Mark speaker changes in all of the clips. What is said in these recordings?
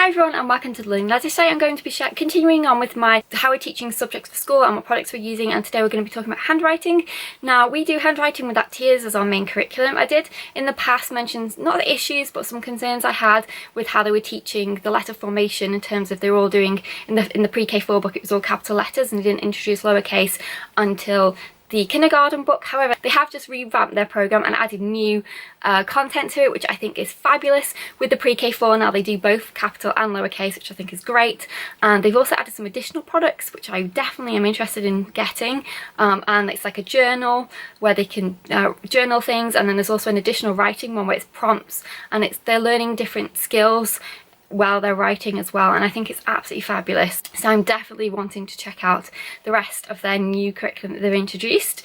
Speaker 1: Hi everyone and welcome to the Learning Ladder. Today I'm going to be continuing on with my how we're teaching subjects for school and what products we're using, and today we're going to be talking about handwriting. Now we do handwriting with Actias as our main curriculum. I did in the past mention not the issues but some concerns I had with how they were teaching the letter formation in terms of they were all doing in the pre-K4 book it was all capital letters and they didn't introduce lowercase until the kindergarten book. However, they have just revamped their program and added new content to it, which I think is fabulous. With the pre-K4 now they do both capital and lowercase, which I think is great, and they've also added some additional products which I definitely am interested in getting, and it's like a journal where they can journal things, and then there's also an additional writing one where it's prompts and they're learning different skills while they're writing as well, and I think it's absolutely fabulous. So I'm definitely wanting to check out the rest of their new curriculum that they've introduced.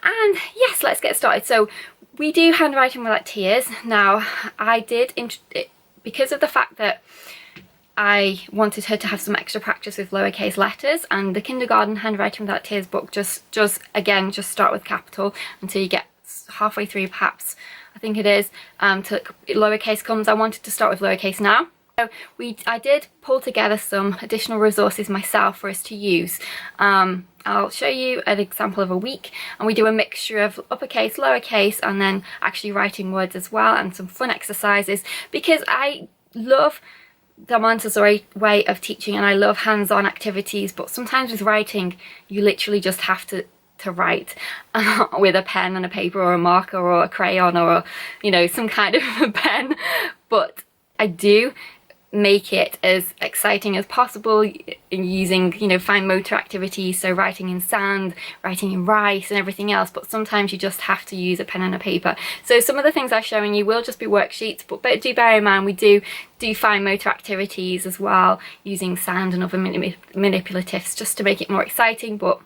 Speaker 1: And yes, let's get started. So we do handwriting with Actias. Now I did because of the fact that I wanted her to have some extra practice with lowercase letters, and the kindergarten handwriting with Actias book just start with capital until you get halfway through, perhaps I think it is, till lowercase comes. I wanted to start with lowercase now. So I did pull together some additional resources myself for us to use. I'll show you an example of a week, and we do a mixture of uppercase, lowercase, and then actually writing words as well, and some fun exercises, because I love the Montessori way of teaching and I love hands-on activities, but sometimes with writing you literally just have to write with a pen and a paper or a marker or a crayon or, you know, some kind of a pen. But I do make it as exciting as possible in using, you know, fine motor activities, so writing in sand, writing in rice and everything else, but sometimes you just have to use a pen and a paper. So some of the things I'm showing you will just be worksheets, but do bear in mind we do fine motor activities as well, using sand and other manipulatives just to make it more exciting. But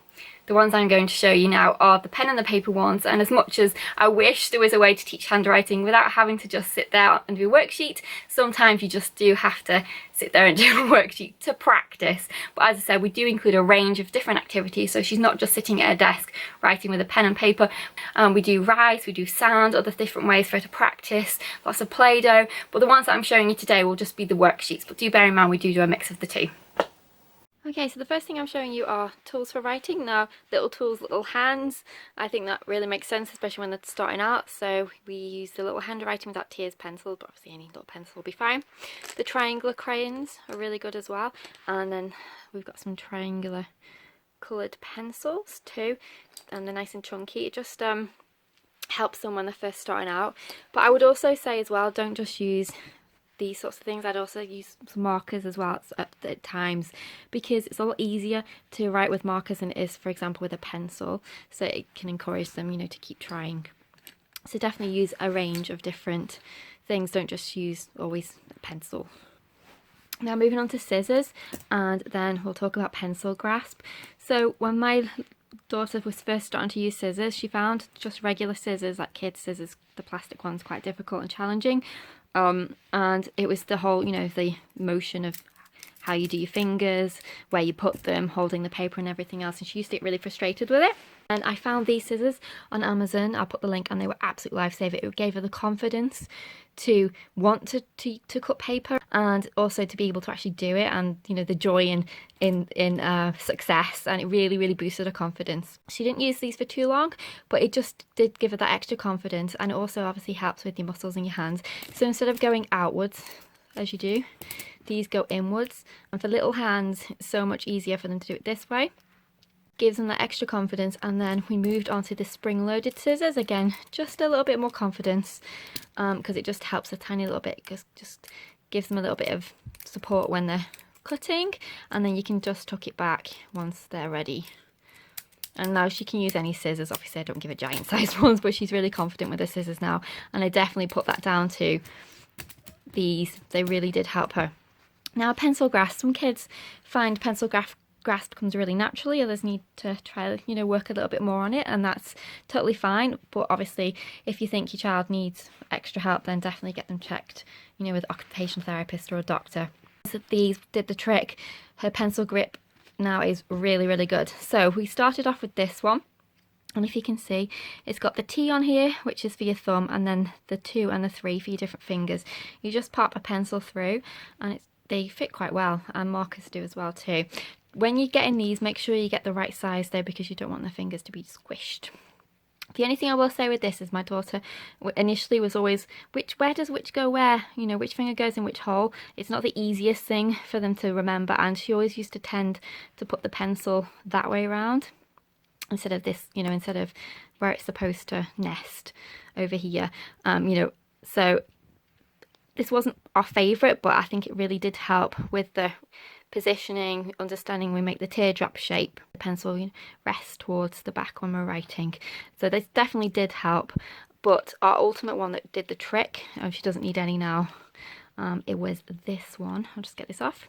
Speaker 1: the ones I'm going to show you now are the pen and the paper ones, and as much as I wish there was a way to teach handwriting without having to just sit there and do a worksheet, sometimes you just do have to sit there and do a worksheet to practice. But as I said, we do include a range of different activities, so she's not just sitting at a desk writing with a pen and paper. We do rice, we do sand, other different ways for her to practice, lots of Play-Doh, but the ones that I'm showing you today will just be the worksheets, but do bear in mind we do a mix of the two. Okay, so the first thing I'm showing you are tools for writing. Now, little tools, little hands. I think that really makes sense, especially when they're starting out. So we use the little handwriting with Actias pencils, but obviously any little pencil will be fine. The triangular crayons are really good as well. And then we've got some triangular coloured pencils too, and they're nice and chunky. It just helps them when they're first starting out. But I would also say as well, don't just use these sorts of things. I'd also use some markers as well at times, because it's a lot easier to write with markers than it is, for example, with a pencil, so it can encourage them, you know, to keep trying. So definitely use a range of different things, don't just use always a pencil. Now moving on to scissors, and then we'll talk about pencil grasp. So when my daughter was first starting to use scissors, she found just regular scissors, like kids scissors, the plastic ones, quite difficult and challenging. And it was the whole, you know, the motion of how you do your fingers, where you put them, holding the paper and everything else, and she used to get really frustrated with it. And I found these scissors on Amazon. I'll put the link, and they were absolute lifesaver. It gave her the confidence to want to cut paper, and also to be able to actually do it, and, you know, the joy in success, and it really boosted her confidence. She didn't use these for too long, but it just did give her that extra confidence, and it also obviously helps with your muscles in your hands. So instead of going outwards as you do, these go inwards, and for little hands it's so much easier for them to do it this way. Gives them that extra confidence. And then we moved on to the spring-loaded scissors. Again, just a little bit more confidence, because it just helps a tiny little bit, because just gives them a little bit of support when they're cutting, and then you can just tuck it back once they're ready. And now she can use any scissors. Obviously I don't give her giant sized ones, but she's really confident with the scissors now, and I definitely put that down to these. They really did help her. Now pencil grasp, some kids find pencil grasp comes really naturally, others need to try, you know, work a little bit more on it, and that's totally fine. But obviously if you think your child needs extra help, then definitely get them checked, you know, with an occupational therapist or a doctor. So these did the trick. Her pencil grip now is really good. So we started off with this one, and if you can see, it's got the T on here, which is for your thumb, and then the 2 and the 3 for your different fingers. You just pop a pencil through, and it's they fit quite well, and markers do as well too. When you're getting these, make sure you get the right size though, because you don't want the fingers to be squished. The only thing I will say with this is my daughter initially was always, where does which go where? You know, which finger goes in which hole? It's not the easiest thing for them to remember, and she always used to tend to put the pencil that way around instead of this, you know, instead of where it's supposed to nest over here. You know, so this wasn't our favourite, but I think it really did help with the positioning, understanding we make the teardrop shape. The pencil, you know, rests towards the back when we're writing. So this definitely did help. But our ultimate one that did the trick, she doesn't need any now, it was this one. I'll just get this off.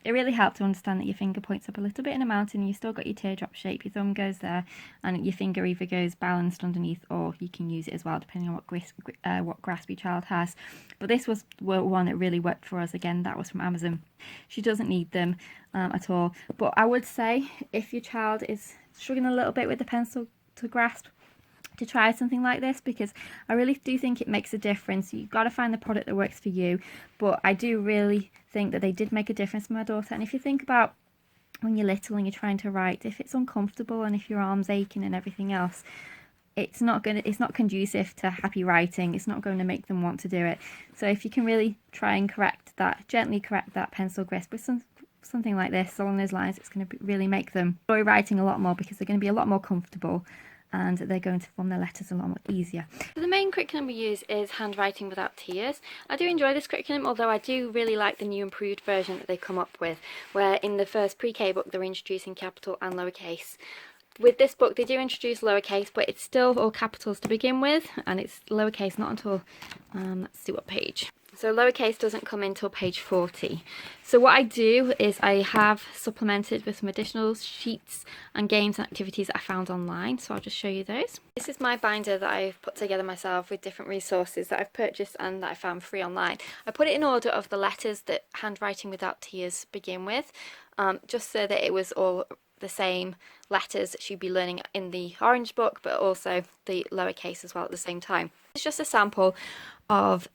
Speaker 1: It really helped to understand that your finger points up a little bit in a mountain, you still got your teardrop shape, your thumb goes there, and your finger either goes balanced underneath, or you can use it as well depending on what grasp your child has. But this was one that really worked for us. Again, that was from Amazon. She doesn't need them at all, but I would say if your child is struggling a little bit with the pencil to grasp, to try something like this, because I really do think it makes a difference. You've got to find the product that works for you, but I do really think that they did make a difference for my daughter. And if you think about when you're little and you're trying to write, if it's uncomfortable and if your arm's aching and everything else, it's not conducive to happy writing. It's not going to make them want to do it. So if you can really try and gently correct that pencil grasp with something like this along those lines, it's going to really make them enjoy writing a lot more, because they're going to be a lot more comfortable and they're going to form their letters a lot more easier. So the main curriculum we use is Handwriting Without Tears. I do enjoy this curriculum, although I do really like the new improved version that they come up with, where in the first pre-K book they're introducing capital and lowercase. With this book they do introduce lowercase, but it's still all capitals to begin with, and it's lowercase not until, let's see what page. So lowercase doesn't come until page 40. So what I do is I have supplemented with some additional sheets and games and activities that I found online. So I'll just show you those. This is my binder that I've put together myself with different resources that I've purchased and that I found free online. I put it in order of the letters that Handwriting Without Tears begin with, just so that it was all the same letters that she'd be learning in the orange book, but also the lowercase as well at the same time. It's just a sample of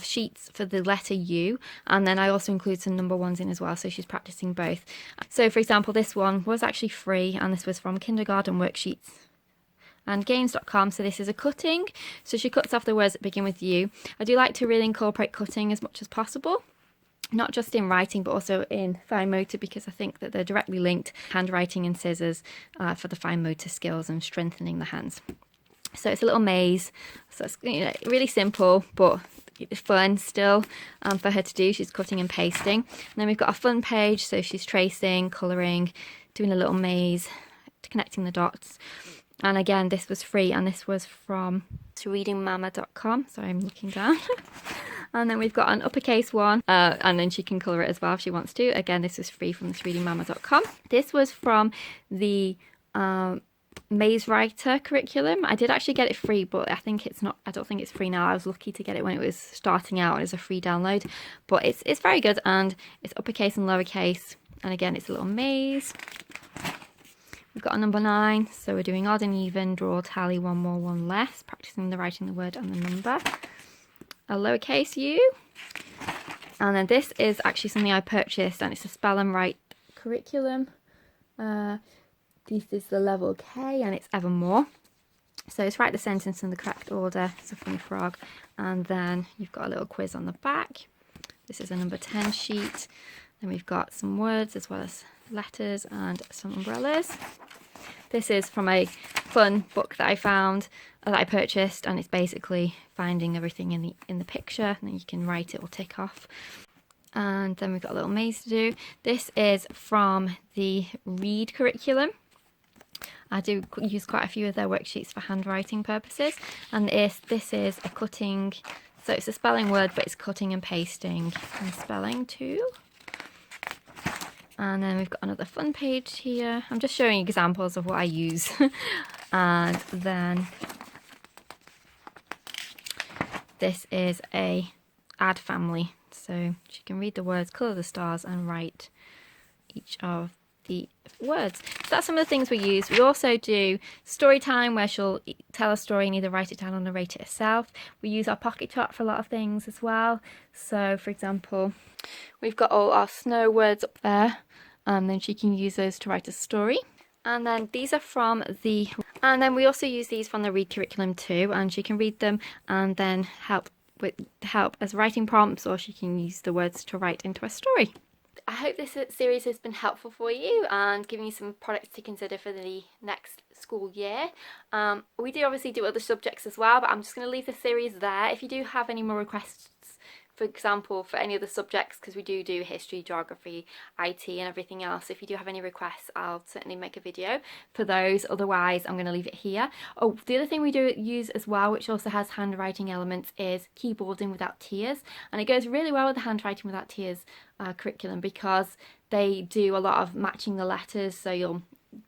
Speaker 1: sheets for the letter U, and then I also include some number ones in as well, so she's practicing both. So for example, this one was actually free, and this was from Kindergarten Worksheets and Games.com. So this is a cutting, so she cuts off the words that begin with U. I do like to really incorporate cutting as much as possible, not just in writing but also in fine motor, because I think that they're directly linked, handwriting and scissors, for the fine motor skills and strengthening the hands. So it's a little maze, so it's, you know, really simple but it's fun still for her to do. She's cutting and pasting, and then we've got a fun page, so she's tracing, colouring, doing a little maze, connecting the dots. And again, this was free, and this was from readingmama.com. Sorry, I'm looking down. And then we've got an uppercase one, and then she can colour it as well if she wants to. Again, this was free from readingmama.com. This was from the Maze Writer curriculum. I did actually get it free, but I don't think it's free now. I was lucky to get it when it was starting out as a free download, but it's very good, and it's uppercase and lowercase, and again it's a little maze. We've got a number 9, so we're doing odd and even, draw, tally, one more, one less, practicing the writing the word and the number. A lowercase u, and then this is actually something I purchased, and it's a spell and write curriculum. This is the level K, and it's Evermore. So it's write the sentence in the correct order. It's a funny frog. And then you've got a little quiz on the back. This is a number 10 sheet. Then we've got some words as well as letters and some umbrellas. This is from a fun book that I found, that I purchased, and it's basically finding everything in the picture, and then you can write it or tick off. And then we've got a little maze to do. This is from the Read curriculum. I do use quite a few of their worksheets for handwriting purposes, and this is a cutting, so it's a spelling word, but it's cutting and pasting and spelling too. And then we've got another fun page here. I'm just showing examples of what I use. And then this is a add family, so she can read the words, colour the stars, and write each of the words. So that's some of the things we use. We also do story time, where she'll tell a story and either write it down or narrate it herself. We use our pocket chart for a lot of things as well. So for example, we've got all our snow words up there, and then she can use those to write a story. And then these are from and then we also use these from the Read curriculum too, and she can read them and then help as writing prompts, or she can use the words to write into a story. I hope this series has been helpful for you and giving you some products to consider for the next school year. We do obviously do other subjects as well, but I'm just going to leave the series there. If you do have any more requests, for example, for any other subjects, because we do history, geography, IT and everything else, if you do have any requests, I'll certainly make a video for those. Otherwise, I'm going to leave it here. Oh, the other thing we do use as well, which also has handwriting elements, is keyboarding without tears, and it goes really well with the handwriting without tears curriculum, because they do a lot of matching the letters, so you'll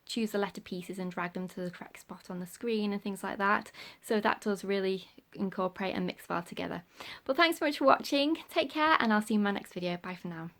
Speaker 1: choose the letter pieces and drag them to the correct spot on the screen and things like that. So that does really incorporate and mix well together. But thanks so much for watching. Take care, and I'll see you in my next video. Bye for now.